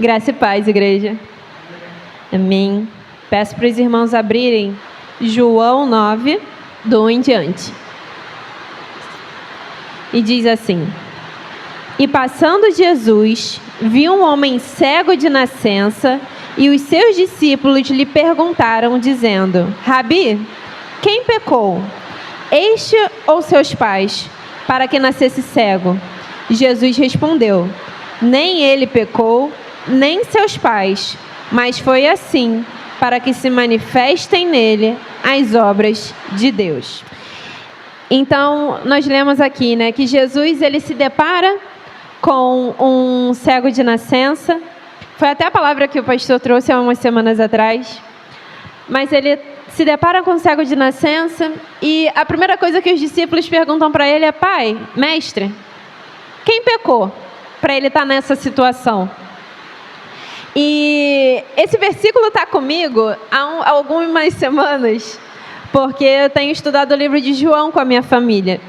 Graça e paz, igreja. Amém. Peço para os irmãos abrirem João 9, do 1 em diante. E diz assim: E passando Jesus, viu um homem cego de nascença, e os seus discípulos lhe perguntaram, dizendo: Rabi, quem pecou, este ou seus pais, para que nascesse cego? Jesus respondeu: Nem ele pecou, nem seus pais, mas foi assim, para que se manifestem nele as obras de Deus. Então, nós lemos aqui, né, que Jesus ele se depara com um cego de nascença. Foi até a palavra que o pastor trouxe há umas semanas atrás. Mas ele se depara com um cego de nascença e a primeira coisa que os discípulos perguntam para ele é: Pai, mestre, quem pecou para ele estar nessa situação? E esse versículo está comigo há algumas semanas, porque eu tenho estudado o livro de João com a minha família.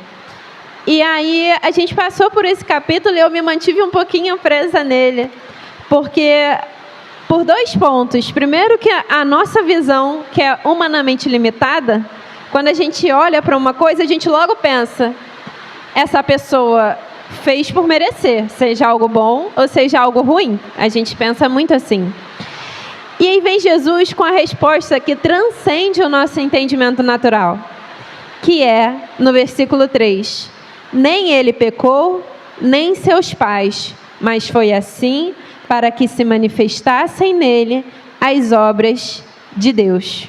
E aí a gente passou por esse capítulo e eu me mantive um pouquinho presa nele, porque por dois pontos. Primeiro, que a nossa visão, que é humanamente limitada, quando a gente olha para uma coisa, a gente logo pensa: essa pessoa fez por merecer, seja algo bom ou seja algo ruim. A gente pensa muito assim. E aí vem Jesus com a resposta que transcende o nosso entendimento natural, que é no versículo 3. Nem ele pecou, nem seus pais, mas foi assim para que se manifestassem nele as obras de Deus.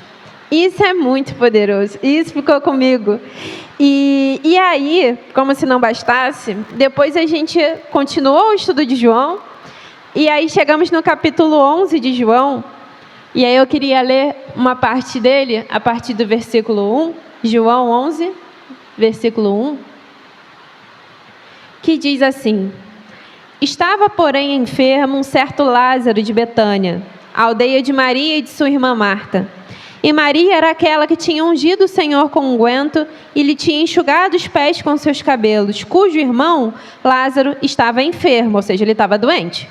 Isso é muito poderoso. Isso ficou comigo. E aí, como se não bastasse, depois a gente continuou o estudo de João. E aí chegamos no capítulo 11 de João. E aí eu queria ler uma parte dele, a partir do versículo 1. João 11, versículo 1. Que diz assim: Estava, porém, enfermo um certo Lázaro de Betânia, a aldeia de Maria e de sua irmã Marta. E Maria era aquela que tinha ungido o Senhor com unguento e lhe tinha enxugado os pés com seus cabelos, cujo irmão, Lázaro, estava enfermo, ou seja, ele estava doente.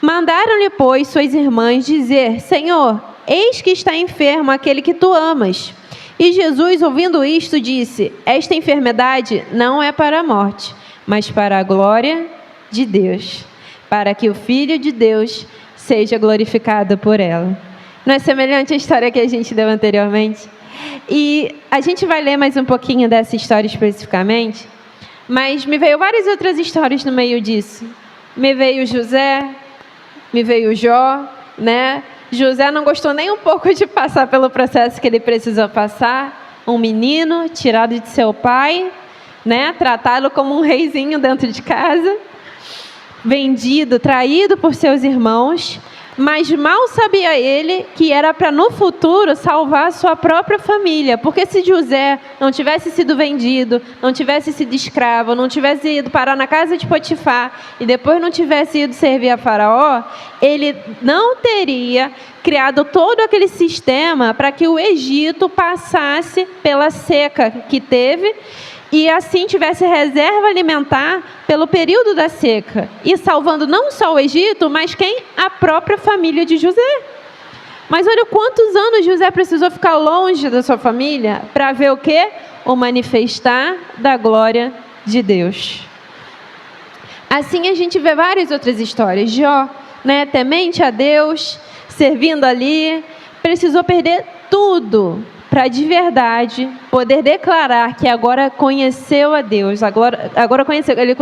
Mandaram-lhe, pois, suas irmãs dizer: Senhor, eis que está enfermo aquele que tu amas. E Jesus, ouvindo isto, disse: Esta enfermidade não é para a morte, mas para a glória de Deus, para que o Filho de Deus seja glorificado por ela. Não é semelhante à história que a gente deu anteriormente? E a gente vai ler mais um pouquinho dessa história especificamente, mas me veio várias outras histórias no meio disso. Me veio José, me veio Jó, né? José não gostou nem um pouco de passar pelo processo que ele precisou passar. Um menino tirado de seu pai, né? Tratado como um reizinho dentro de casa, vendido, traído por seus irmãos, mas mal sabia ele que era para no futuro salvar a sua própria família, porque se José não tivesse sido vendido, não tivesse sido escravo, não tivesse ido parar na casa de Potifar e depois não tivesse ido servir a Faraó, ele não teria criado todo aquele sistema para que o Egito passasse pela seca que teve e assim tivesse reserva alimentar pelo período da seca. E salvando não só o Egito, mas quem? A própria família de José. Mas olha quantos anos José precisou ficar longe da sua família para ver o quê? O manifestar da glória de Deus. Assim a gente vê várias outras histórias. Jó, né, temente a Deus, servindo ali, precisou perder tudo para de verdade poder declarar que agora conheceu a Deus, agora conheceu, ele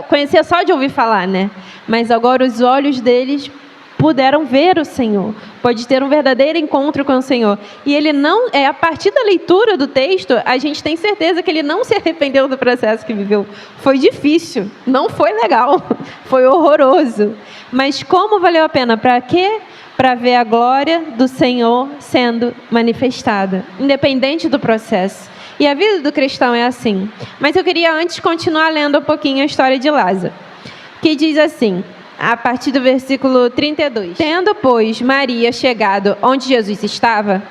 conhecia só de ouvir falar, né? Mas agora os olhos deles puderam ver o Senhor, pode ter um verdadeiro encontro com o Senhor. E ele não, a partir da leitura do texto, a gente tem certeza que ele não se arrependeu do processo que viveu. Foi difícil, não foi legal, foi horroroso. Mas como valeu a pena? Para quê? Para ver a glória do Senhor sendo manifestada, independente do processo. E a vida do cristão é assim. Mas eu queria antes continuar lendo um pouquinho a história de Lázaro, que diz assim, a partir do versículo 32. Tendo, pois, Maria chegado onde Jesus estava,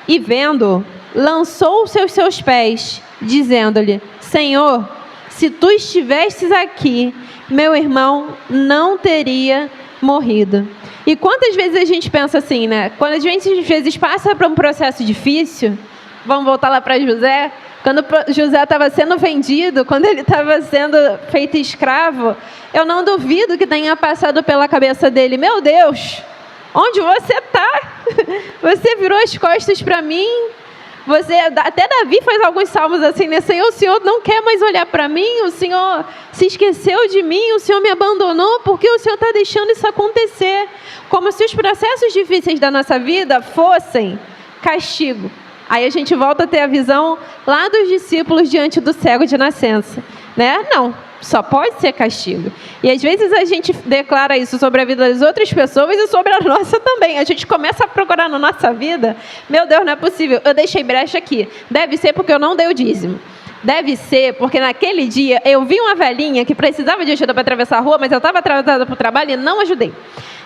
e vendo, lançou-se aos seus pés, dizendo-lhe: Senhor, se tu estivesses aqui, meu irmão não teria morrido. E quantas vezes a gente pensa assim, né? Quando a gente às vezes passa por um processo difícil, vamos voltar lá para José, quando José estava sendo vendido, quando ele estava sendo feito escravo, eu não duvido que tenha passado pela cabeça dele: meu Deus, onde você está? Você virou as costas para mim. Até Davi faz alguns salmos assim, né? Senhor, o Senhor não quer mais olhar para mim, o Senhor se esqueceu de mim, o Senhor me abandonou, porque o Senhor está deixando isso acontecer. Como se os processos difíceis da nossa vida fossem castigo. Aí a gente volta a ter a visão lá dos discípulos diante do cego de nascença, né? Não, só pode ser castigo. E às vezes a gente declara isso sobre a vida das outras pessoas e sobre a nossa também. A gente começa a procurar na nossa vida: meu Deus, não é possível, eu deixei brecha aqui. Deve ser porque eu não dei o dízimo. Deve ser porque naquele dia eu vi uma velhinha que precisava de ajuda para atravessar a rua, mas eu estava atrasada para o trabalho e não ajudei.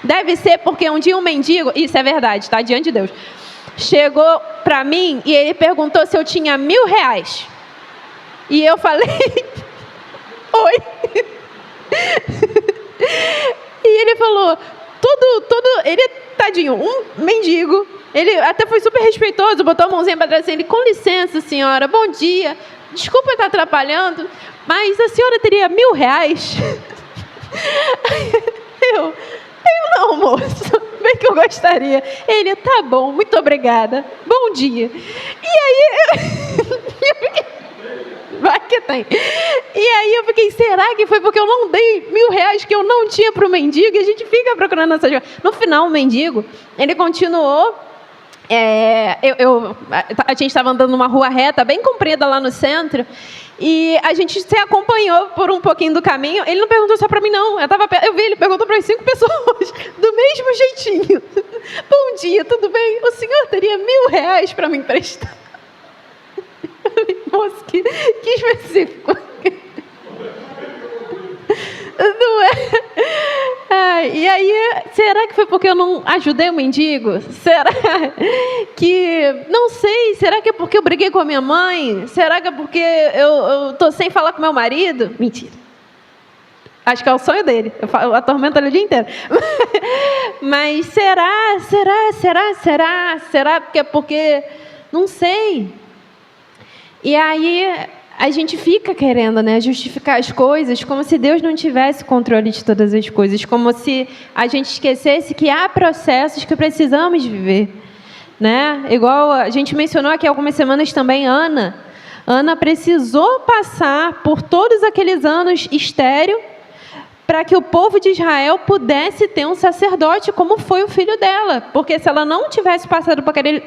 Deve ser porque um dia um mendigo, isso é verdade, tá? Diante de Deus, chegou para mim e ele perguntou se eu tinha R$1.000. E eu falei: oi. E ele falou, ele, tadinho, um mendigo, ele até foi super respeitoso, botou a mãozinha para trás assim, ele: com licença, senhora, bom dia, desculpa estar atrapalhando, mas a senhora teria R$1.000? Eu não, moço, bem que eu gostaria. Ele: tá bom, muito obrigada, bom dia. E aí eu fiquei, vai que tem. E aí eu fiquei: será que foi porque eu não dei R$1.000 que eu não tinha para o mendigo? E a gente fica procurando essa coisas. No final, o mendigo, ele continuou. A gente estava andando numa rua reta, bem comprida lá no centro, e a gente se acompanhou por um pouquinho do caminho. Ele não perguntou só para mim, não. Eu vi, ele perguntou para as 5 pessoas, do mesmo jeitinho: bom dia, tudo bem? O senhor teria R$1.000 para me emprestar? Nossa, que específico. Não é? E aí, será que foi porque eu não ajudei o mendigo? Será que... não sei, será que é porque eu briguei com a minha mãe? Será que é porque eu tô sem falar com meu marido? Mentira. Acho que é o sonho dele. Eu atormento ele o dia inteiro. Mas será que é porque... não sei. E aí a gente fica querendo, né, justificar as coisas como se Deus não tivesse controle de todas as coisas, como se a gente esquecesse que há processos que precisamos viver, né? Igual a gente mencionou aqui há algumas semanas também, Ana precisou passar por todos aqueles anos estéril para que o povo de Israel pudesse ter um sacerdote como foi o filho dela. Porque se ela não tivesse passado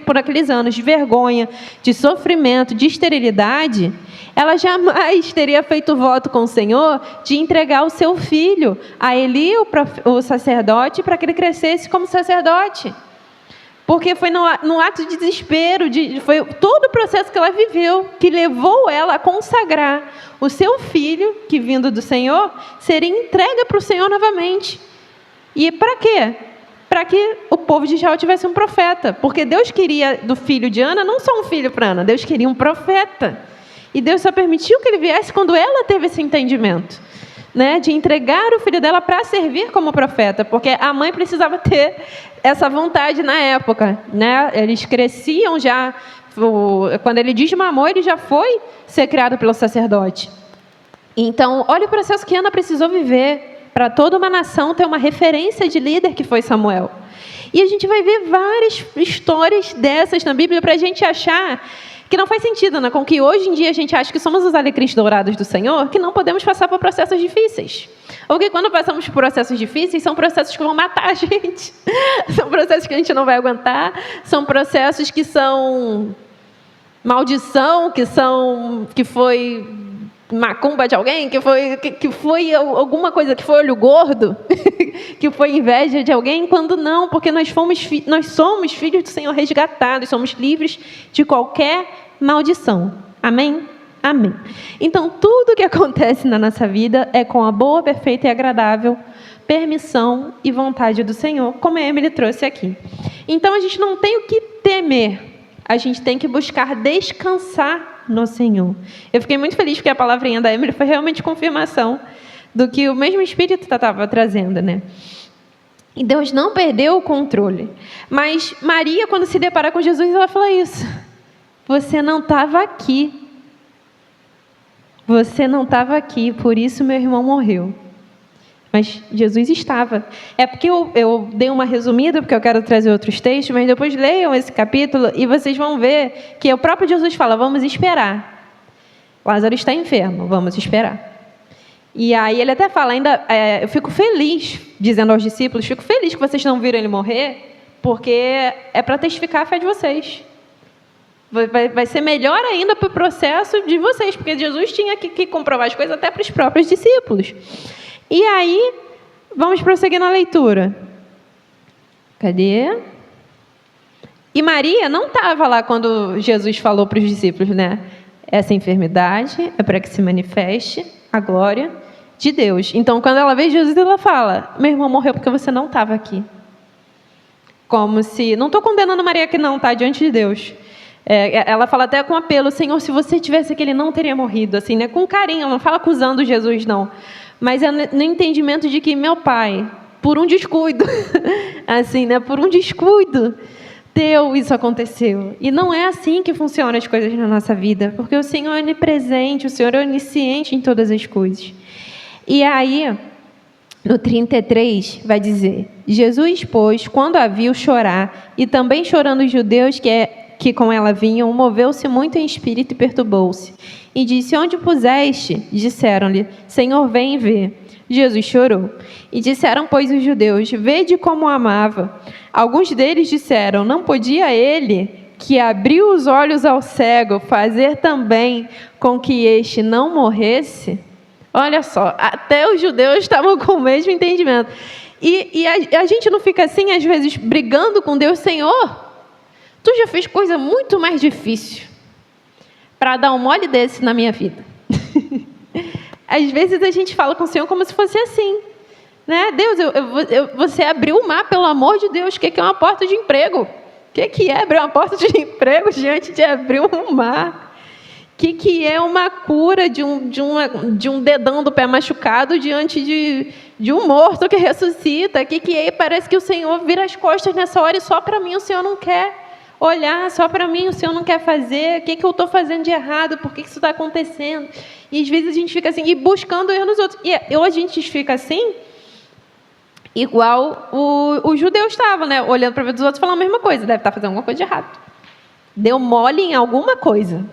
por aqueles anos de vergonha, de sofrimento, de esterilidade, ela jamais teria feito voto com o Senhor de entregar o seu filho a Eli, o sacerdote, para que ele crescesse como sacerdote. Porque foi no ato de desespero, foi todo o processo que ela viveu, que levou ela a consagrar o seu filho, que vindo do Senhor, seria entregue para o Senhor novamente. E para quê? Para que o povo de Israel tivesse um profeta. Porque Deus queria do filho de Ana, não só um filho para Ana, Deus queria um profeta. E Deus só permitiu que ele viesse quando ela teve esse entendimento, né, de entregar o filho dela para servir como profeta, porque a mãe precisava ter essa vontade na época, né? Eles cresciam já, quando ele desmamou, ele já foi ser criado pelo sacerdote. Então, olha o processo que Ana precisou viver para toda uma nação ter uma referência de líder que foi Samuel. E a gente vai ver várias histórias dessas na Bíblia para a gente achar que não faz sentido, né? Com que hoje em dia a gente acha que somos os alecrins dourados do Senhor, que não podemos passar por processos difíceis. Ou que quando passamos por processos difíceis, são processos que vão matar a gente. São processos que a gente não vai aguentar, são processos que são maldição, que foi macumba de alguém, que foi alguma coisa, que foi olho gordo, que foi inveja de alguém, quando não, porque nós somos filhos do Senhor resgatados, somos livres de qualquer maldição. Amém? Amém. Então, tudo que acontece na nossa vida é com a boa, perfeita e agradável permissão e vontade do Senhor, como a Emily trouxe aqui. Então, a gente não tem o que temer, a gente tem que buscar descansar no Senhor. Eu fiquei muito feliz porque a palavrinha da Emily foi realmente confirmação do que o mesmo Espírito estava trazendo, né? E Deus não perdeu o controle. Mas Maria, quando se depara com Jesus, ela fala isso: você não estava aqui. Você não estava aqui, por isso meu irmão morreu. Mas Jesus estava. É porque eu dei uma resumida, porque eu quero trazer outros textos, mas depois leiam esse capítulo e vocês vão ver que o próprio Jesus fala: vamos esperar. Lázaro está enfermo, vamos esperar. E aí ele até fala, eu fico feliz, dizendo aos discípulos, fico feliz que vocês não viram ele morrer, porque é para testificar a fé de vocês. Vai ser melhor ainda para o processo de vocês, porque Jesus tinha que comprovar as coisas até para os próprios discípulos. E aí, vamos prosseguir na leitura. Cadê? E Maria não estava lá quando Jesus falou para os discípulos, né? Essa enfermidade é para que se manifeste a glória de Deus. Então, quando ela vê Jesus, ela fala: meu irmão morreu porque você não estava aqui. Como se... Não estou condenando Maria que não está diante de Deus. Ela fala até com apelo: Senhor, se você tivesse aqui, ele não teria morrido. Assim, né? Com carinho, ela não fala acusando Jesus, não. Mas é no entendimento de que meu pai, por um descuido, assim, né? Por um descuido, isso aconteceu. E não é assim que funcionam as coisas na nossa vida, porque o Senhor é onipresente, o Senhor é onisciente em todas as coisas. E aí, no 33, vai dizer: Jesus, pois, quando a viu chorar, e também chorando os judeus que com ela vinham, moveu-se muito em espírito e perturbou-se. E disse: onde puseste? Disseram-lhe: Senhor, vem ver. Jesus chorou. E disseram, pois, os judeus: vede como o amava. Alguns deles disseram: não podia ele, que abriu os olhos ao cego, fazer também com que este não morresse? Olha só, até os judeus estavam com o mesmo entendimento. E a gente não fica assim, às vezes, brigando com Deus: Senhor, tu já fez coisa muito mais difícil para dar um mole desse na minha vida. Às vezes a gente fala com o Senhor como se fosse assim, né? Deus, você abriu o mar, pelo amor de Deus. O que é uma porta de emprego? O que é abrir uma porta de emprego diante de abrir um mar? O que é uma cura de um dedão do pé machucado diante de um morto que ressuscita? O que é? Parece que o Senhor vira as costas nessa hora e só para mim o Senhor não quer olhar, só para mim o Senhor não quer fazer. O que eu estou fazendo de errado? Por que isso está acontecendo? E às vezes a gente fica assim, e buscando erro nos outros. E ou a gente fica assim, igual os judeus estavam, né? Olhando para a vida dos outros e falando a mesma coisa. Deve estar fazendo alguma coisa de errado. Deu mole em alguma coisa.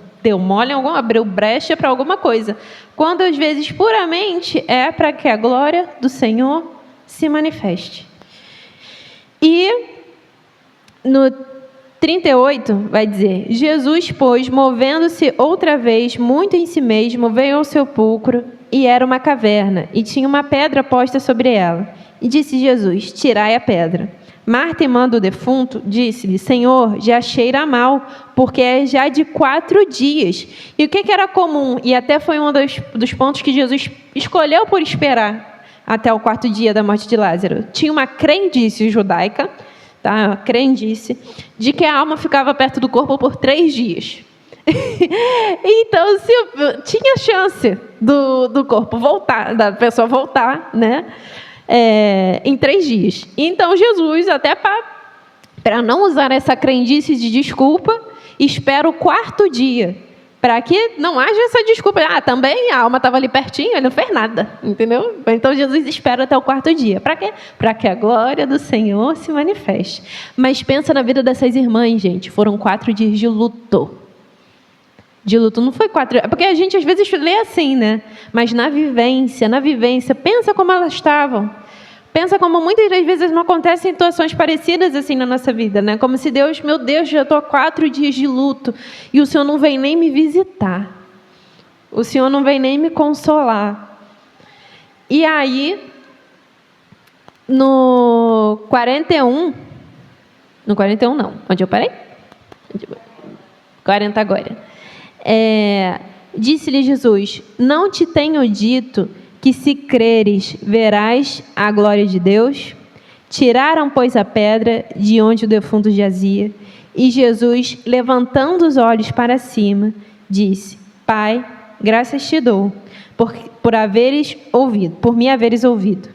Abriu brecha para alguma coisa. Quando às vezes puramente é para que a glória do Senhor se manifeste. E no 38 vai dizer: Jesus, pois, movendo-se outra vez muito em si mesmo, veio ao sepulcro, e era uma caverna, e tinha uma pedra posta sobre ela. E disse Jesus: tirai a pedra. Marta, irmã do defunto, disse-lhe: Senhor, já cheira mal, porque é já de 4 dias. E o que era comum? E até foi um dos pontos que Jesus escolheu por esperar até o 4º dia da morte de Lázaro. Tinha uma crendice judaica, a crendice de que a alma ficava perto do corpo por 3 dias. Então, tinha chance do corpo voltar, da pessoa voltar, né? Em 3 dias. Então, Jesus, até para não usar essa crendice de desculpa, espera o 4º dia, para que não haja essa desculpa. Também a alma estava ali pertinho, ele não fez nada, entendeu? Então Jesus espera até o 4º dia. Para quê? Para que a glória do Senhor se manifeste. Mas pensa na vida dessas irmãs, gente. Foram 4 dias de luto. De luto não foi 4 dias. Porque a gente às vezes lê assim, né? Mas na vivência, pensa como elas estavam. Pensa como muitas das vezes não acontecem situações parecidas assim na nossa vida, né? Como se Deus, meu Deus, já estou há 4 dias de luto e o Senhor não vem nem me visitar. O Senhor não vem nem me consolar. E aí, no 41... No 41 não. Onde eu parei? 40 agora. Disse-lhe Jesus: não te tenho dito que se creres, verás a glória de Deus? Tiraram, pois, a pedra de onde o defunto jazia. E Jesus, levantando os olhos para cima, disse: Pai, graças te dou, por me haveres ouvido.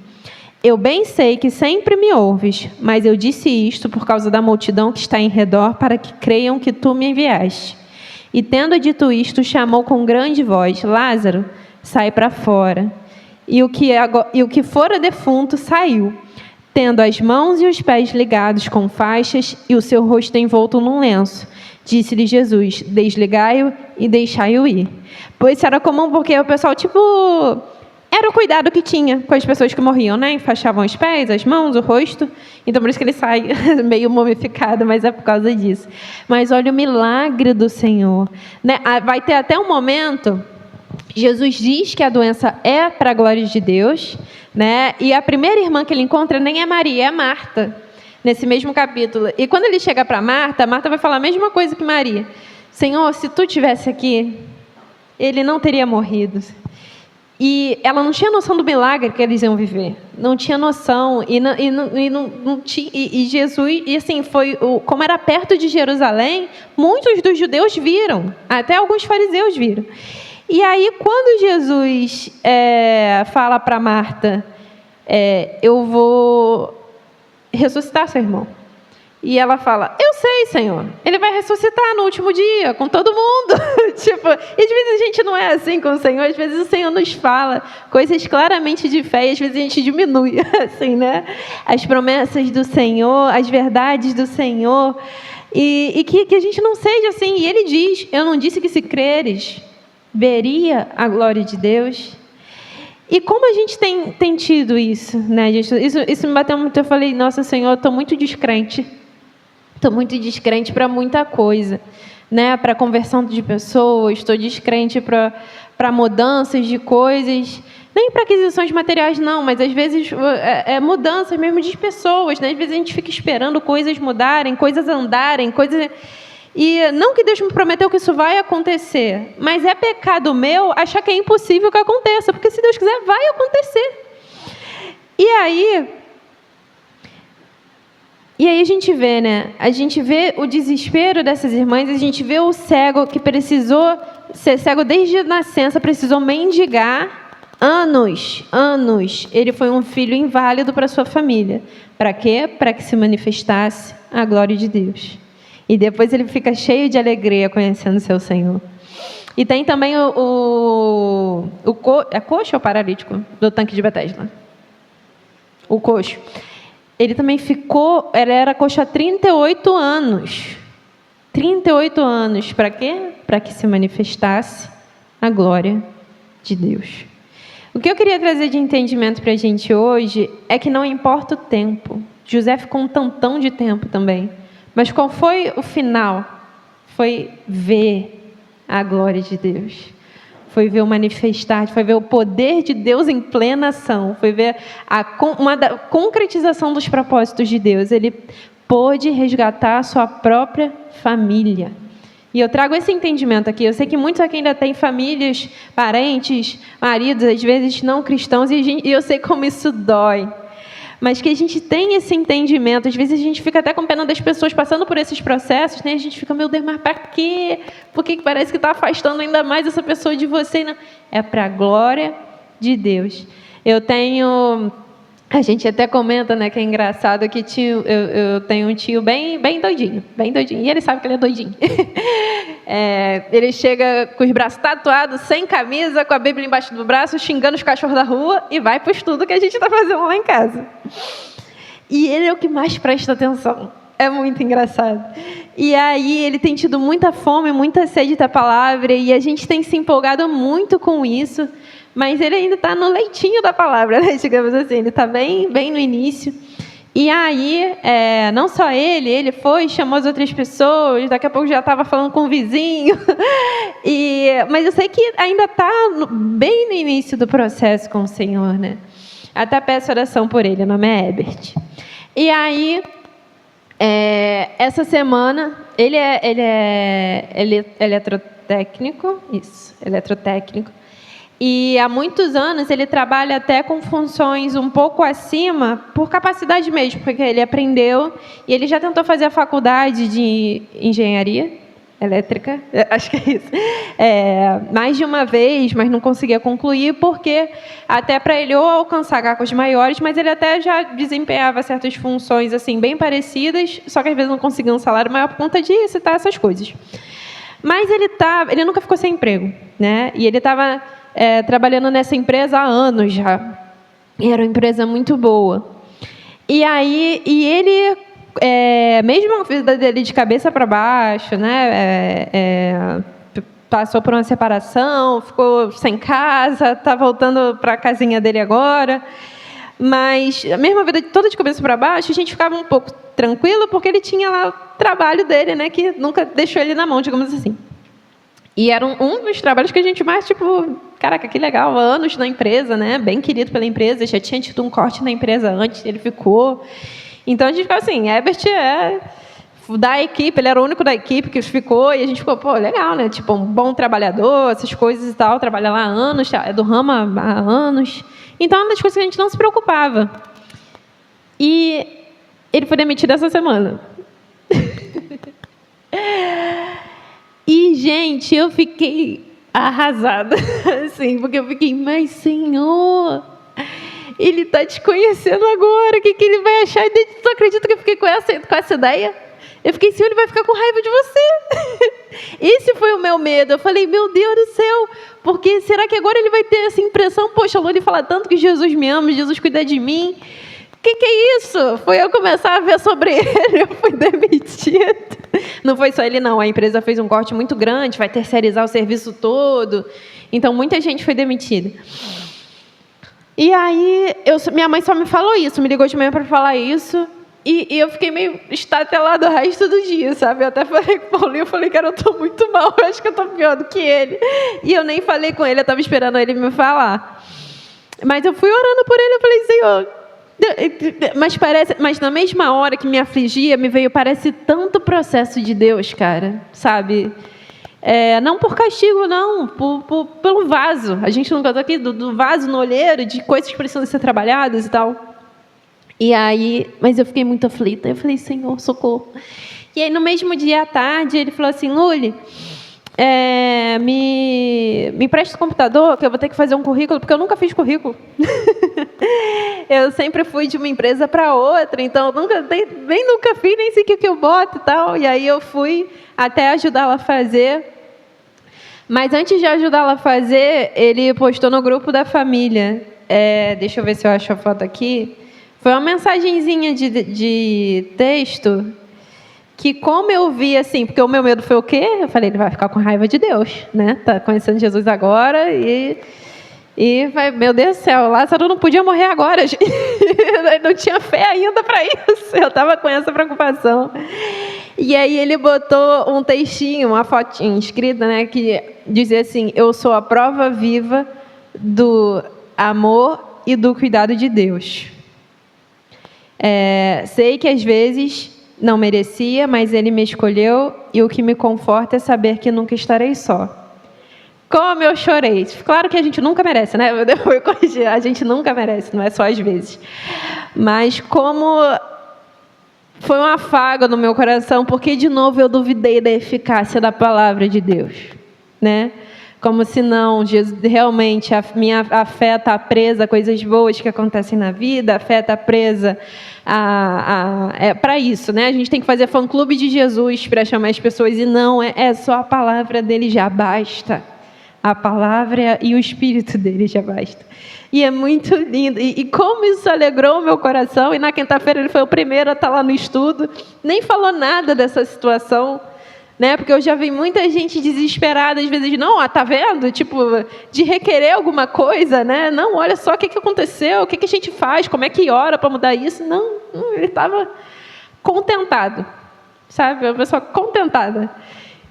Eu bem sei que sempre me ouves, mas eu disse isto por causa da multidão que está em redor, para que creiam que tu me enviaste. E tendo dito isto, chamou com grande voz: Lázaro, sai para fora. E o que fora defunto saiu, tendo as mãos e os pés ligados com faixas e o seu rosto envolto num lenço. Disse-lhe Jesus: desligai-o e deixai-o ir. Pois isso era comum, porque o pessoal, era o cuidado que tinha com as pessoas que morriam, né? Enfaixavam os pés, as mãos, o rosto. Então, por isso que ele sai meio mumificado, mas é por causa disso. Mas olha o milagre do Senhor, né? Vai ter até um momento, Jesus diz que a doença é para a glória de Deus, né? E a primeira irmã que ele encontra nem é Maria, é Marta, nesse mesmo capítulo. E quando ele chega para Marta, Marta vai falar a mesma coisa que Maria. Senhor, se tu estivesse aqui, ele não teria morrido. E ela não tinha noção do milagre que eles iam viver. Não tinha noção. E Jesus, e assim, como era perto de Jerusalém, muitos dos judeus viram. Até alguns fariseus viram. E aí, quando Jesus fala para Marta, eu vou ressuscitar seu irmão. E ela fala: eu sei, Senhor, ele vai ressuscitar no último dia, com todo mundo. E às vezes a gente não é assim com o Senhor, às vezes o Senhor nos fala coisas claramente de fé, e às vezes a gente diminui, assim, né? As promessas do Senhor, as verdades do Senhor, e que a gente não seja assim. E ele diz: eu não disse que se creres, veria a glória de Deus. E como a gente tem tido isso, né, gente? Isso me bateu muito. Eu falei: nossa, Senhor, eu estou muito descrente. Estou muito descrente para muita coisa, né? Para conversão de pessoas, estou descrente para mudanças de coisas, nem para aquisições materiais não, mas às vezes mudanças mesmo de pessoas, né? Às vezes a gente fica esperando coisas mudarem, coisas andarem, coisas... E não que Deus me prometeu que isso vai acontecer, mas é pecado meu achar que é impossível que aconteça, porque se Deus quiser, vai acontecer. E aí a gente vê, né? A gente vê o desespero dessas irmãs, a gente vê o cego que precisou ser cego desde a nascença, precisou mendigar anos. Ele foi um filho inválido para sua família. Para quê? Para que se manifestasse a glória de Deus. E depois ele fica cheio de alegria conhecendo o seu Senhor. E tem também é coxo ou paralítico do tanque de Betesda? O coxo. Ele também ele era coxo há 38 anos. 38 anos. Para quê? Para que se manifestasse a glória de Deus. O que eu queria trazer de entendimento para a gente hoje é que não importa o tempo. José ficou um tantão de tempo também. Mas qual foi o final? Foi ver a glória de Deus. Foi ver o manifestar, foi ver o poder de Deus em plena ação, foi ver a concretização dos propósitos de Deus. Ele pôde resgatar a sua própria família. E eu trago esse entendimento aqui. Eu sei que muitos aqui ainda têm famílias, parentes, maridos, às vezes não cristãos, e eu sei como isso dói. Mas que a gente tem esse entendimento. Às vezes a gente fica até com pena das pessoas passando por esses processos, né? A gente fica: meu Deus, mas para quê? Por que parece que está afastando ainda mais essa pessoa de você? Não. É para a glória de Deus. A gente até comenta, né, que é engraçado que eu tenho um tio bem doidinho, e ele sabe que ele é doidinho. Ele chega com os braços tatuados, sem camisa, com a Bíblia embaixo do braço, xingando os cachorros da rua e vai para o estudo que a gente está fazendo lá em casa. E ele é o que mais presta atenção. É muito engraçado. E aí ele tem tido muita fome, muita sede da palavra, e a gente tem se empolgado muito com isso. Mas ele ainda está no leitinho da palavra, né? Digamos assim, ele está bem no início. E aí, não só ele foi, chamou as outras pessoas, daqui a pouco já estava falando com o vizinho. Mas eu sei que ainda está bem no início do processo com o Senhor, né? Até peço oração por ele, o nome é Ebert. E aí, essa semana, ele é eletrotécnico, isso, eletrotécnico. E há muitos anos ele trabalha até com funções um pouco acima, por capacidade mesmo, porque ele aprendeu e ele já tentou fazer a faculdade de engenharia, elétrica, acho que é isso. Mais de uma vez, mas não conseguia concluir, porque até para ele ou alcançar cargos maiores, mas ele até já desempenhava certas funções assim bem parecidas, só que às vezes não conseguia um salário maior por conta disso e tal, essas coisas. Mas ele nunca ficou sem emprego, né? E ele estava trabalhando nessa empresa há anos já. E era uma empresa muito boa. E ele, mesmo a vida dele de cabeça para baixo, né? Passou por uma separação, ficou sem casa, está voltando para a casinha dele agora. Mas a mesma vida toda de cabeça para baixo, a gente ficava um pouco tranquilo, porque ele tinha lá o trabalho dele, né? Que nunca deixou ele na mão, digamos assim. E era um dos trabalhos que a gente mais, caraca, que legal, anos na empresa, né? Bem querido pela empresa, já tinha tido um corte na empresa antes, ele ficou. Então a gente ficava assim, Herbert da equipe, ele era o único da equipe que ficou, e a gente ficou, pô, legal, né? Tipo, um bom trabalhador, essas coisas e tal, trabalha lá há anos, é do ramo há anos. Então, é uma das coisas que a gente não se preocupava. E ele foi demitido essa semana. E, gente, eu fiquei arrasada, assim, porque eu fiquei, mas, Senhor, ele está te conhecendo agora, o que ele vai achar? E tu acredita que eu fiquei com essa ideia? Eu fiquei, Senhor, ele vai ficar com raiva de você. Esse foi o meu medo. Eu falei, meu Deus do céu, porque será que agora ele vai ter essa impressão? Poxa, a Luli fala tanto que Jesus me ama, Jesus cuida de mim. O que é isso? Foi eu começar a ver sobre ele, eu fui demitida. Não foi só ele, não. A empresa fez um corte muito grande, vai terceirizar o serviço todo. Então, muita gente foi demitida. E aí, minha mãe só me falou isso, me ligou de manhã para falar isso. E eu fiquei meio estatelada o resto do dia, sabe? Eu até falei com o Paulinho, eu falei, cara, eu estou muito mal, eu acho que eu estou pior do que ele. E eu nem falei com ele, eu estava esperando ele me falar. Mas eu fui orando por ele, eu falei, Senhor... Mas na mesma hora que me afligia, me veio, parece tanto processo de Deus, cara, sabe? Não por castigo, não, pelo vaso. A gente não contou aqui do vaso no olheiro, de coisas que precisam ser trabalhadas e tal. E aí, mas eu fiquei muito aflita. Eu falei, Senhor, socorro. E aí, no mesmo dia à tarde, ele falou assim, Luli, me empresta o computador, que eu vou ter que fazer um currículo, porque eu nunca fiz currículo. Eu sempre fui de uma empresa para outra, então nem nunca fiz, nem sei o que eu boto e tal. E aí eu fui até ajudá-la a fazer. Mas antes de ajudá-la a fazer, ele postou no grupo da família. Deixa eu ver se eu acho a foto aqui. Foi uma mensagenzinha de texto que, como eu vi assim, porque o meu medo foi o quê? Eu falei, ele vai ficar com raiva de Deus, né? Tá conhecendo Jesus agora e vai, meu Deus do céu, Lázaro não podia morrer agora. Não tinha fé ainda para isso. Eu estava com essa preocupação. E aí ele botou um textinho, uma fotinha escrita, né, que dizia assim, eu sou a prova viva do amor e do cuidado de Deus. Sei que às vezes não merecia, mas Ele me escolheu e o que me conforta é saber que nunca estarei só. Como eu chorei. Claro que a gente nunca merece, né? Eu vou corrigir. A gente nunca merece, não é só às vezes. Mas como foi um afago no meu coração, porque de novo eu duvidei da eficácia da palavra de Deus, né? Como se não, realmente a fé está presa a coisas boas que acontecem na vida, a fé está presa para isso, né? A gente tem que fazer fã-clube de Jesus para chamar as pessoas, e não, só a palavra dele já basta. A palavra e o Espírito dele já basta. E é muito lindo. E como isso alegrou o meu coração, e na quinta-feira ele foi o primeiro a estar lá no estudo, nem falou nada dessa situação, né? Porque eu já vi muita gente desesperada, às vezes, não, tá vendo? Tipo, de requerer alguma coisa, né? Não, olha só o que aconteceu, o que a gente faz, como é que ora para mudar isso? Não, ele estava contentado, sabe? Uma pessoa contentada.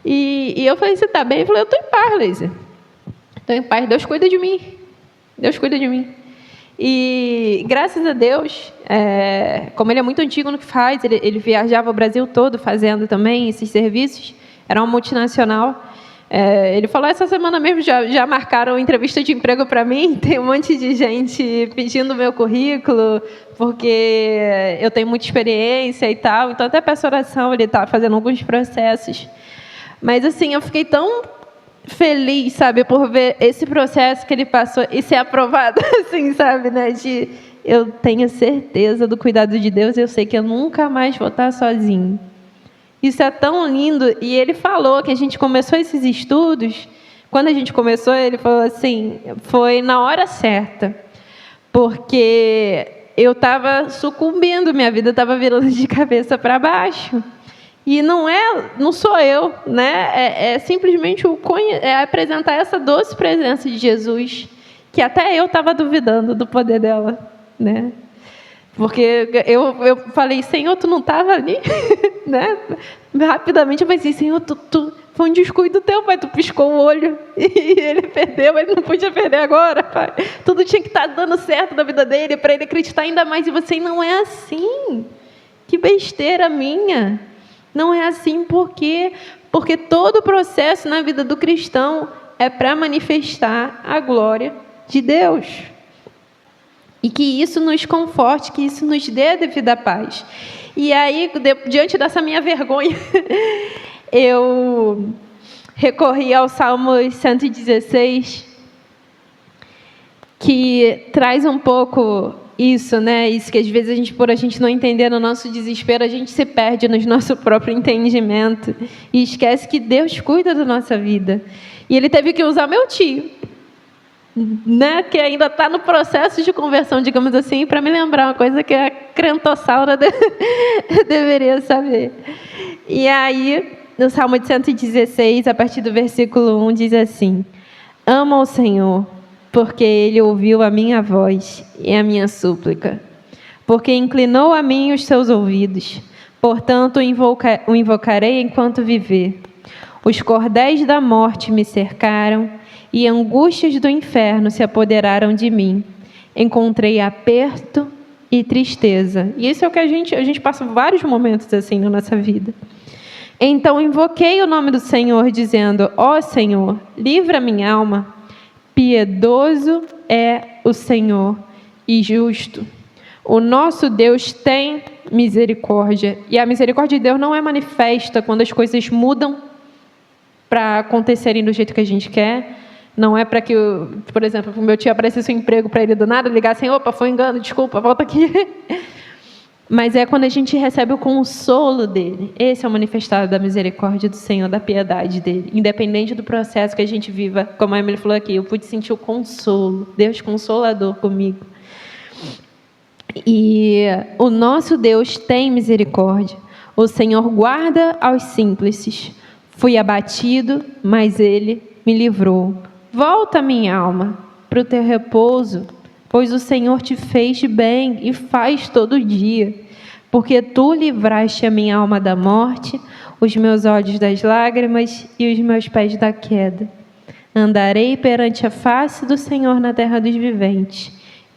E eu falei, você está bem? Ele falou, eu estou em paz, Leise. Estou em paz, Deus cuida de mim. Deus cuida de mim. E, graças a Deus, como ele é muito antigo no que faz, ele viajava o Brasil todo fazendo também esses serviços, era uma multinacional. Ele falou, essa semana mesmo já marcaram entrevista de emprego para mim, tem um monte de gente pedindo meu currículo, porque eu tenho muita experiência e tal, então até peço oração, ele está fazendo alguns processos. Mas assim, eu fiquei tão feliz, sabe, por ver esse processo que ele passou e ser aprovado, assim, sabe, né? Eu tenho certeza do cuidado de Deus, eu sei que eu nunca mais vou estar sozinho. Isso é tão lindo. E ele falou que a gente começou esses estudos, quando a gente começou, ele falou assim, foi na hora certa, porque eu estava sucumbindo, minha vida estava virando de cabeça para baixo. E não sou eu, né? É simplesmente apresentar essa doce presença de Jesus, que até eu estava duvidando do poder dela, né? Porque eu falei, Senhor, tu não estava ali, né? Rapidamente eu pensei, Senhor, foi um descuido teu, pai, tu piscou o olho e ele perdeu, ele não podia perder agora, pai. Tudo tinha que estar dando certo na vida dele, para ele acreditar ainda mais em você. E não é assim. Que besteira minha. Não é assim porque todo o processo na vida do cristão é para manifestar a glória de Deus. E que isso nos conforte, que isso nos dê a devida paz. E aí, diante dessa minha vergonha, eu recorri ao Salmo 116, que traz um pouco isso, né? Isso que às vezes por a gente não entender no nosso desespero, a gente se perde no nosso próprio entendimento e esquece que Deus cuida da nossa vida. E ele teve que usar meu tio, né? Que ainda está no processo de conversão, digamos assim, para me lembrar uma coisa que a crentossaura deveria saber. E aí, no Salmo de 116, a partir do versículo 1, diz assim: Amo ao Senhor, porque Ele ouviu a minha voz e a minha súplica, porque inclinou a mim os seus ouvidos. Portanto, o invocarei enquanto viver. Os cordéis da morte me cercaram e angústias do inferno se apoderaram de mim. Encontrei aperto e tristeza. E isso é o que a gente passa vários momentos assim na nossa vida. Então invoquei o nome do Senhor, dizendo: Ó Senhor, livra minha alma. Piedoso é o Senhor e justo. O nosso Deus tem misericórdia. E a misericórdia de Deus não é manifesta quando as coisas mudam para acontecerem do jeito que a gente quer. Não é para que, por exemplo, o meu tio aparecesse um emprego para ele do nada, ligar assim: opa, foi um engano, desculpa, volta aqui. Mas é quando a gente recebe o consolo dele. Esse é o manifestado da misericórdia do Senhor, da piedade dele. Independente do processo que a gente viva, como a Emily falou aqui, eu pude sentir o consolo, Deus consolador comigo. E o nosso Deus tem misericórdia. O Senhor guarda aos simples. Fui abatido, mas Ele me livrou. Volta, minha alma, para o teu repouso, pois o Senhor te fez bem e faz todo dia. Porque tu livraste a minha alma da morte, os meus olhos das lágrimas e os meus pés da queda. Andarei perante a face do Senhor na terra dos viventes.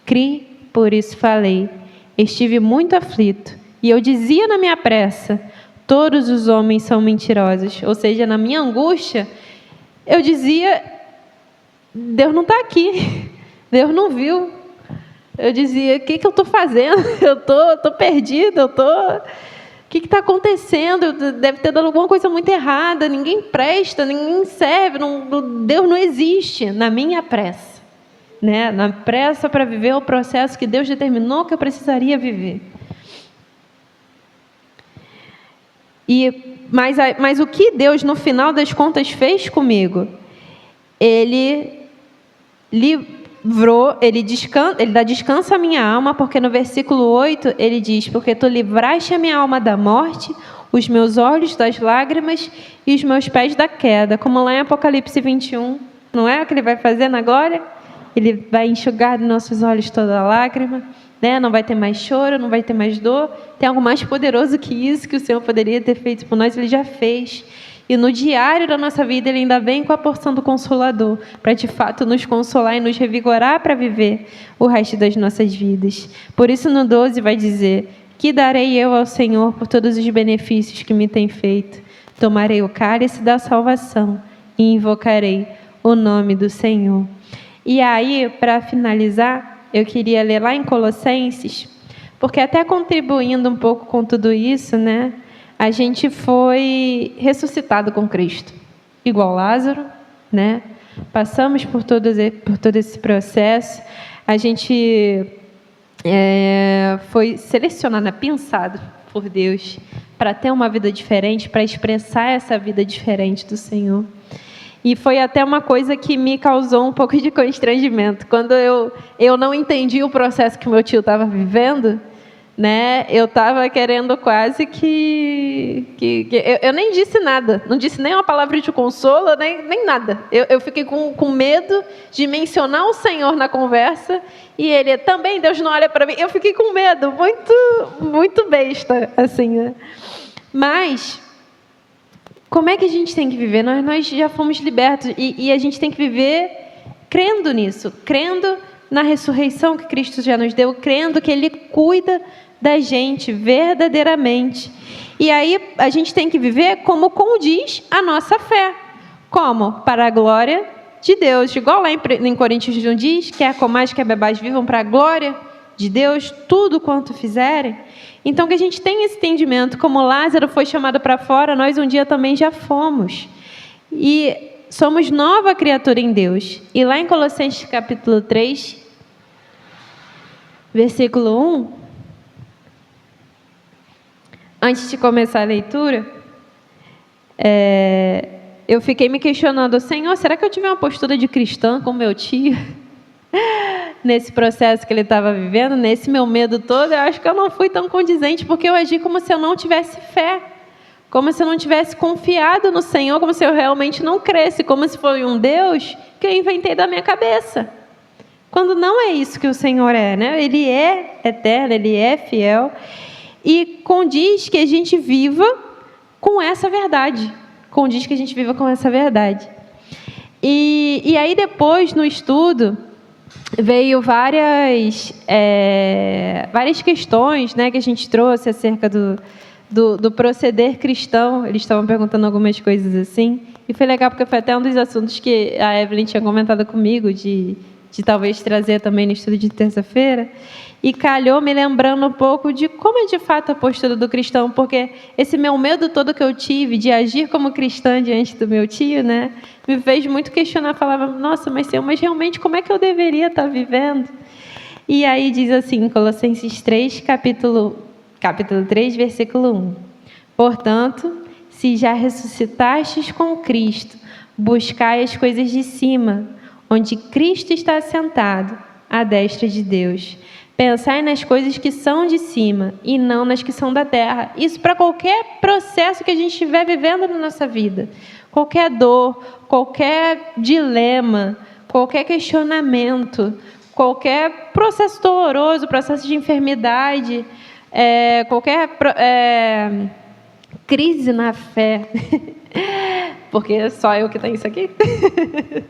Criei, por isso falei. Estive muito aflito, e eu dizia na minha pressa: todos os homens são mentirosos. Ou seja, na minha angústia, eu dizia: Deus não está aqui, Deus não viu. Eu dizia: o que eu estou fazendo? Eu estou perdida, o que está acontecendo? Deve ter dado alguma coisa muito errada, ninguém presta, ninguém serve, Deus não existe. Na minha pressa, né? Na pressa para viver o processo que Deus determinou que eu precisaria viver. Mas o que Deus, no final das contas, fez comigo? Ele livrou, ele dá descanso à minha alma, porque no versículo 8 ele diz: porque tu livraste a minha alma da morte, os meus olhos das lágrimas e os meus pés da queda. Como lá em Apocalipse 21, não é o que ele vai fazer na glória? Ele vai enxugar dos nossos olhos toda lágrima, né? Não vai ter mais choro, não vai ter mais dor. Tem algo mais poderoso que isso que o Senhor poderia ter feito por nós, Ele já fez. E no diário da nossa vida, Ele ainda vem com a porção do Consolador, para de fato nos consolar e nos revigorar para viver o resto das nossas vidas. Por isso no 12 vai dizer: que darei eu ao Senhor por todos os benefícios que me tem feito? Tomarei o cálice da salvação e invocarei o nome do Senhor. E aí, para finalizar, eu queria ler lá em Colossenses, porque até contribuindo um pouco com tudo isso, né? a gente foi ressuscitado com Cristo, igual Lázaro, né? Passamos por todo esse processo, a gente foi selecionado, pensado por Deus para ter uma vida diferente, para expressar essa vida diferente do Senhor. E foi até uma coisa que me causou um pouco de constrangimento. Quando eu não entendi o processo que meu tio estava vivendo, né, eu estava querendo quase que eu nem disse nada, não disse nem uma palavra de consolo, nem nada. Eu fiquei com medo de mencionar o Senhor na conversa, e ele também, Deus não olha para mim. Eu fiquei com medo, muito besta, assim, né? Mas como é que a gente tem que viver? Nós já fomos libertos, e a gente tem que viver crendo nisso, crendo na ressurreição que Cristo já nos deu, crendo que Ele cuida da gente verdadeiramente. E aí a gente tem que viver como condiz a nossa fé. Como? Para a glória de Deus. Igual lá em Coríntios 1 diz, quer comais, quer bebais, vivam para a glória de Deus, tudo quanto fizerem. Então que a gente tenha esse entendimento, como Lázaro foi chamado para fora, nós um dia também já fomos. E somos nova criatura em Deus. E lá em Colossenses capítulo 3, versículo 1, antes de começar a leitura, eu fiquei me questionando, Senhor, será que eu tive uma postura de cristã com meu tio? Nesse processo que ele estava vivendo, nesse meu medo todo, eu acho que eu não fui tão condizente, porque eu agi como se eu não tivesse fé, como se eu não tivesse confiado no Senhor, como se eu realmente não cresce, como se foi um Deus que eu inventei da minha cabeça. Quando não é isso que o Senhor é, né? Ele é eterno, Ele é fiel, e condiz que a gente viva com essa verdade. Condiz que a gente viva com essa verdade. E aí depois, no estudo, veio várias questões, né, que a gente trouxe acerca do proceder cristão. Eles estavam perguntando algumas coisas assim. E foi legal, porque foi até um dos assuntos que a Evelyn tinha comentado comigo, de talvez trazer também no estudo de terça-feira. E calhou me lembrando um pouco de como é de fato a postura do cristão, porque esse meu medo todo que eu tive de agir como cristã diante do meu tio, né, me fez muito questionar, falava, nossa, mas Senhor, mas realmente como é que eu deveria estar vivendo? E aí diz assim, Colossenses 3, capítulo 3, versículo 1. Portanto, se já ressuscitastes com Cristo, buscai as coisas de cima, onde Cristo está assentado, à destra de Deus. Pensai nas coisas que são de cima e não nas que são da terra. Isso para qualquer processo que a gente estiver vivendo na nossa vida. Qualquer dor, qualquer dilema, qualquer questionamento, qualquer processo doloroso, processo de enfermidade, qualquer crise na fé. Porque só eu que tenho isso aqui?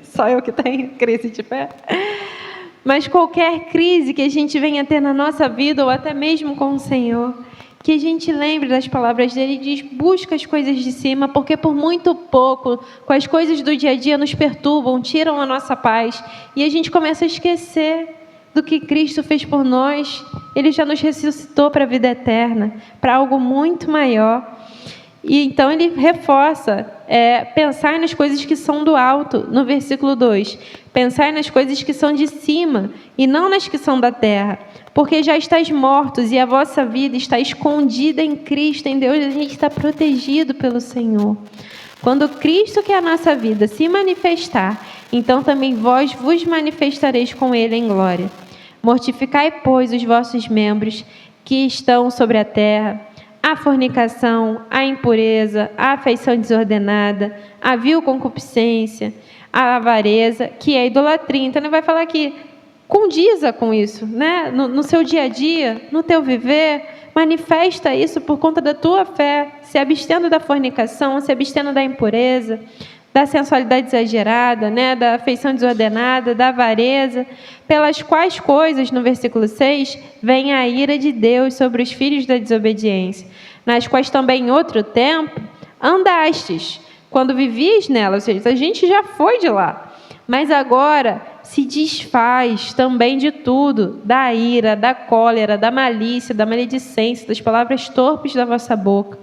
Só eu que tenho crise de fé? Mas qualquer crise que a gente venha ter na nossa vida, ou até mesmo com o Senhor, que a gente lembre das palavras dele, diz, busca as coisas de cima, porque por muito pouco, com as coisas do dia a dia nos perturbam, tiram a nossa paz, e a gente começa a esquecer do que Cristo fez por nós. Ele já nos ressuscitou para a vida eterna, para algo muito maior. E então ele reforça, pensar nas coisas que são do alto, no versículo 2. Pensar nas coisas que são de cima e não nas que são da terra, porque já estáis mortos e a vossa vida está escondida em Cristo, em Deus. A gente está protegido pelo Senhor. Quando Cristo, que é a nossa vida, se manifestar, então também vós vos manifestareis com Ele em glória. Mortificai, pois, os vossos membros que estão sobre a terra, a fornicação, a impureza, a afeição desordenada, a vil concupiscência, a avareza, que é a idolatria. Então ele vai falar que condiza com isso, né? No seu dia a dia, no teu viver, manifesta isso por conta da tua fé, se abstendo da fornicação, se abstendo da impureza, da sensualidade exagerada, né? Da afeição desordenada, da avareza, pelas quais coisas, no versículo 6, vem a ira de Deus sobre os filhos da desobediência, nas quais também em outro tempo andastes, quando vivias nelas. Ou seja, a gente já foi de lá, mas agora se desfaz também de tudo, da ira, da cólera, da malícia, da maledicência, das palavras torpes da vossa boca.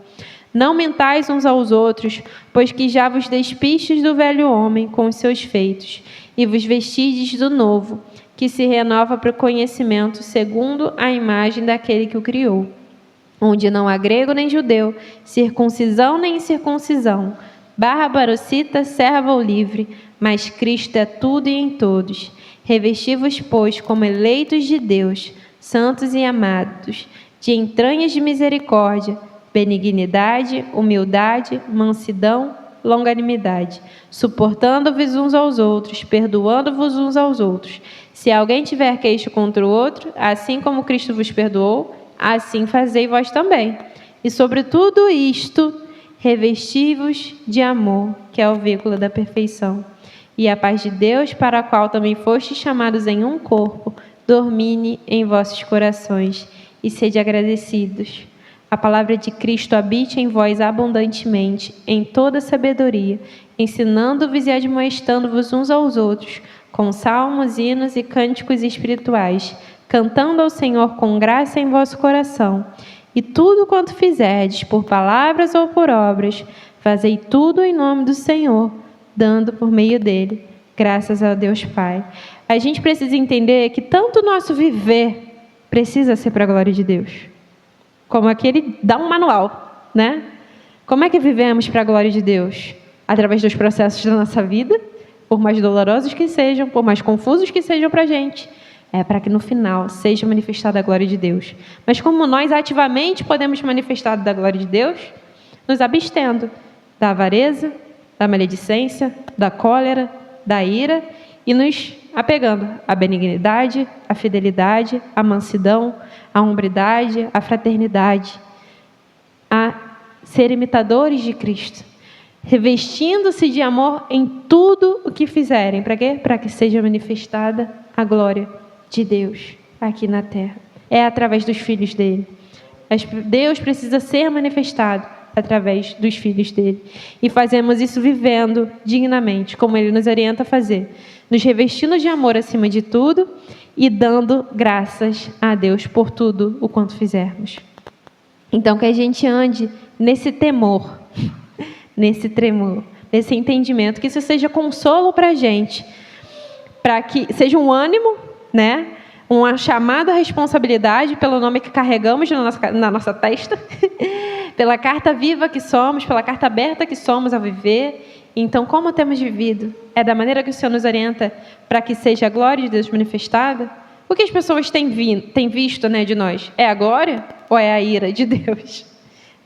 Não mentais uns aos outros, pois que já vos despistes do velho homem com os seus feitos, e vos vestistes do novo, que se renova para o conhecimento segundo a imagem daquele que o criou, onde não há grego nem judeu, circuncisão nem incircuncisão, bárbaro-cita, servo ou livre, mas Cristo é tudo e em todos. Revesti-vos, pois, como eleitos de Deus, santos e amados, de entranhas de misericórdia, benignidade, humildade, mansidão, longanimidade, suportando-vos uns aos outros, perdoando-vos uns aos outros. Se alguém tiver queixa contra o outro, assim como Cristo vos perdoou, assim fazei vós também. E sobre tudo isto, revesti-vos de amor, que é o vínculo da perfeição. E a paz de Deus, para a qual também fostes chamados em um corpo, domine em vossos corações, e sede agradecidos. A palavra de Cristo habite em vós abundantemente, em toda sabedoria, ensinando-vos e admoestando-vos uns aos outros, com salmos, hinos e cânticos espirituais, cantando ao Senhor com graça em vosso coração. E tudo quanto fizerdes, por palavras ou por obras, fazei tudo em nome do Senhor, dando por meio dele, graças a Deus Pai. A gente precisa entender que tanto o nosso viver precisa ser para a glória de Deus, como aquele dá um manual, né? Como é que vivemos para a glória de Deus? Através dos processos da nossa vida, por mais dolorosos que sejam, por mais confusos que sejam para a gente, é para que no final seja manifestada a glória de Deus. Mas como nós ativamente podemos manifestar da glória de Deus? Nos abstendo da avareza, da maledicência, da cólera, da ira, e nos apegando à benignidade, à fidelidade, à mansidão, à hombridade, à fraternidade, a ser imitadores de Cristo, revestindo-se de amor em tudo o que fizerem. Para quê? Para que seja manifestada a glória de Deus aqui na terra. É através dos filhos dele. Deus precisa ser manifestado através dos filhos dele. E fazemos isso vivendo dignamente, como ele nos orienta a fazer, nos revestindo de amor acima de tudo e dando graças a Deus por tudo o quanto fizermos. Então, que a gente ande nesse temor, nesse tremor, nesse entendimento, que isso seja consolo para a gente, para que seja um ânimo, né? Uma chamada à responsabilidade pelo nome que carregamos na nossa testa, pela carta viva que somos, pela carta aberta que somos ao viver. Então, como temos vivido? É da maneira que o Senhor nos orienta para que seja a glória de Deus manifestada? O que as pessoas têm visto, né, de nós? É a glória ou é a ira de Deus?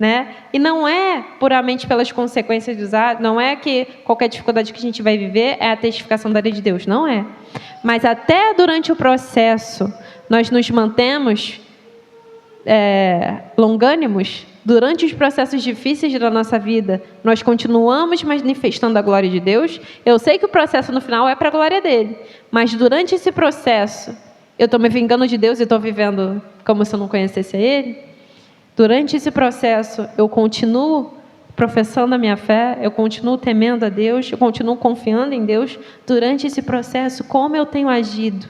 Né? E não é puramente pelas consequências dos atos, não é que qualquer dificuldade que a gente vai viver é a testificação da lei de Deus, não é. Mas até durante o processo, nós nos mantemos longânimos. Durante os processos difíceis da nossa vida, nós continuamos manifestando a glória de Deus. Eu sei que o processo no final é para a glória dele, mas durante esse processo, eu estou me vingando de Deus e estou vivendo como se eu não conhecesse ele. Durante esse processo, eu continuo professando a minha fé, eu continuo temendo a Deus, eu continuo confiando em Deus. Durante esse processo, como eu tenho agido?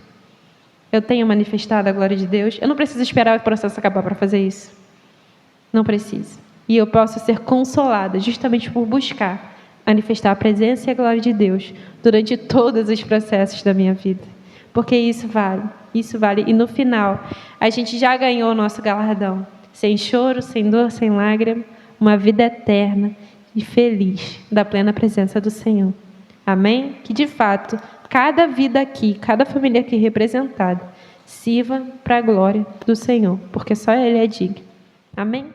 Eu tenho manifestado a glória de Deus? Eu não preciso esperar o processo acabar para fazer isso. Não preciso. E eu posso ser consolada justamente por buscar manifestar a presença e a glória de Deus durante todos os processos da minha vida. Porque isso vale. Isso vale. E no final, a gente já ganhou o nosso galardão. Sem choro, sem dor, sem lágrima. Uma vida eterna e feliz da plena presença do Senhor. Amém? Que de fato, cada vida aqui, cada família aqui representada, sirva para a glória do Senhor. Porque só Ele é digno. Amém?